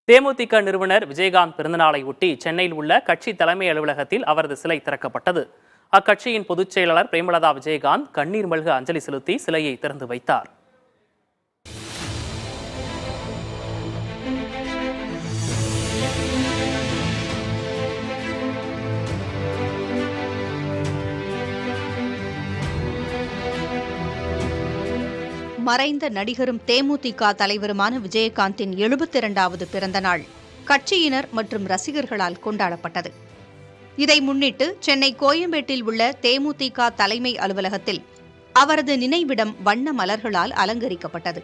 தேமுதிக நிறுவனர் விஜயகாந்த் பிறந்தநாளை ஒட்டி சென்னையில் உள்ள கட்சி தலைமை அலுவலகத்தில் அவரது சிலை திறக்கப்பட்டது. அக்கட்சியின் பொதுச் செயலாளர் பிரேமலதா விஜயகாந்த் கண்ணீர் மல்க அஞ்சலி செலுத்தி சிலையை திறந்து வைத்தார். மறைந்த நடிகரும் தேமுதிக தலைவருமான விஜயகாந்தின் 72வது பிறந்த நாள் கட்சியினர் மற்றும் ரசிகர்களால் கொண்டாடப்பட்டது. இதை முன்னிட்டு சென்னை கோயம்பேட்டில் உள்ள தேமுதிக தலைமை அலுவலகத்தில் அவரது நினைவிடம் வண்ண மலர்களால் அலங்கரிக்கப்பட்டது.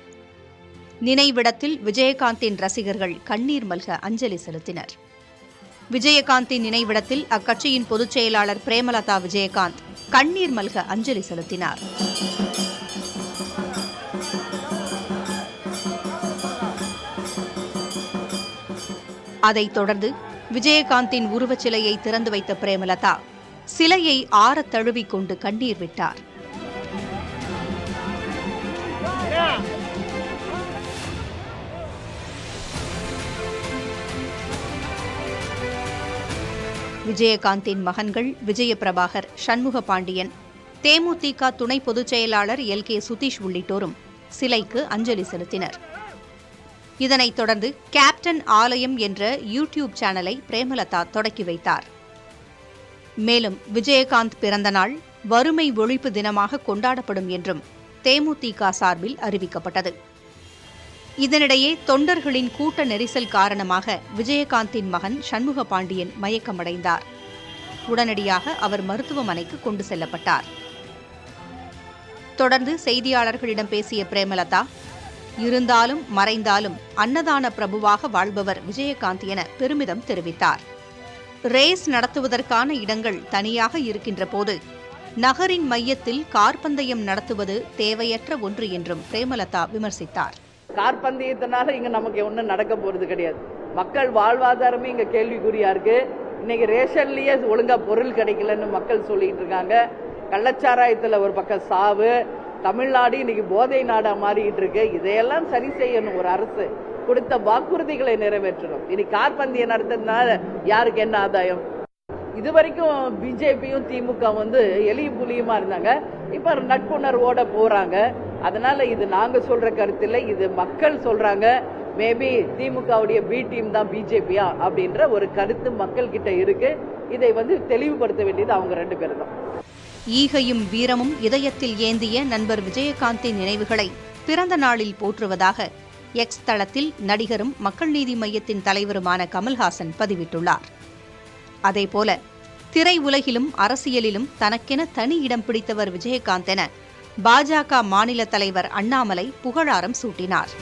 நினைவிடத்தில் விஜயகாந்தின் ரசிகர்கள் கண்ணீர் மல்க அஞ்சலி செலுத்தினர். விஜயகாந்தின் நினைவிடத்தில் அக்கட்சியின் பொதுச் செயலாளர் பிரேமலதா விஜயகாந்த் கண்ணீர் மல்க அஞ்சலி செலுத்தினார். அதைத் தொடர்ந்து விஜயகாந்தின் உருவச்சிலையை திறந்து வைத்த பிரேமலதா சிலையை ஆறத் தழுவிக் கொண்டு கண்ணீர் விட்டார். விஜயகாந்தின் மகன்கள் விஜயபிரபாகர், சண்முக பாண்டியன், தேமுதிக துணை பொதுச் செயலாளர் LK சுதீஷ் உள்ளிட்டோரும் சிலைக்கு அஞ்சலி செலுத்தினர். இதனைத் தொடர்ந்து கேப்டன் ஆலயம் என்ற யூடியூப் சேனலை பிரேமலதா தொடக்கி வைத்தார். மேலும் விஜயகாந்த் பிறந்த நாள் வறுமை ஒழிப்பு தினமாக கொண்டாடப்படும் என்றும் தேமுதிக சார்பில் அறிவிக்கப்பட்டது. இதனிடையே தொண்டர்களின் கூட்ட நெரிசல் காரணமாக விஜயகாந்தின் மகன் சண்முக பாண்டியன் மயக்கமடைந்தார். உடனடியாக அவர் மருத்துவமனைக்கு கொண்டு செல்லப்பட்டார். தொடர்ந்து செய்தியாளர்களிடம் பேசிய பிரேமலதா, இருந்தாலும் மறைந்தாலும் அன்னதான பிரபுவாக வாழ்பவர் விஜயகாந்த் என பெருமிதம் தெரிவித்தார். ரேஸ் நடத்துவதற்கான இடங்கள் தனியாக இருக்கின்ற போது நகரின் மையத்தில் கார்பந்தயம் நடத்துவது தேவையற்ற ஒன்று என்றும் பிரேமலதா விமர்சித்தார். கார்பந்தயத்தினால இங்க நமக்கு ஒன்றும் நடக்க போறது கிடையாது. மக்கள் வாழ்வாதாரமே இங்க கேள்விக்குறியா இருக்கு. இன்னைக்கு ரேஷன்லயே ஒழுங்கா பொருள் கிடைக்கலன்னு மக்கள் சொல்லிட்டு இருக்காங்க. கள்ளச்சாராயத்துல ஒரு பக்கம் சாவு, தமிழ்நாடு இன்னைக்கு போதை நாடா மாறிக்கிட்டு இருக்கு. இதையெல்லாம் சரி செய்யணும். ஒரு அரசு கொடுத்த வாக்குறுதிகளை நிறைவேற்றணும். இனி கார்பந்தயம் நடத்துறதுனால யாருக்கு என்ன ஆதாயம்? இதுவரைக்கும் பிஜேபியும் திமுக எலியும் புலியுமா இருந்தாங்க. இப்ப நட்புணர்வோட போறாங்க. அதனால இது நாங்க சொல்ற கருத்து இல்லை, இது மக்கள் சொல்றாங்க. மேபி திமுகவுடைய பி டீம் தான் பிஜேபியா அப்படின்ற ஒரு கருத்து மக்கள் கிட்ட இருக்கு. இதை தெளிவுபடுத்த வேண்டியது அவங்க ரெண்டு பேரும் தான். ஈகையும் வீரமும் இதயத்தில் ஏந்திய நண்பர் விஜயகாந்தின் நினைவுகளை பிறந்த நாளில் போற்றுவதாக எக்ஸ் தளத்தில் நடிகரும் மக்கள் நீதி மய்யத்தின் தலைவருமான கமல்ஹாசன் பதிவிட்டுள்ளார். அதேபோல திரை உலகிலும் அரசியலிலும் தனக்கென தனி இடம் பிடித்தவர் விஜயகாந்த் என பாஜக மாநில தலைவர் அண்ணாமலை புகழாரம் சூட்டினார்.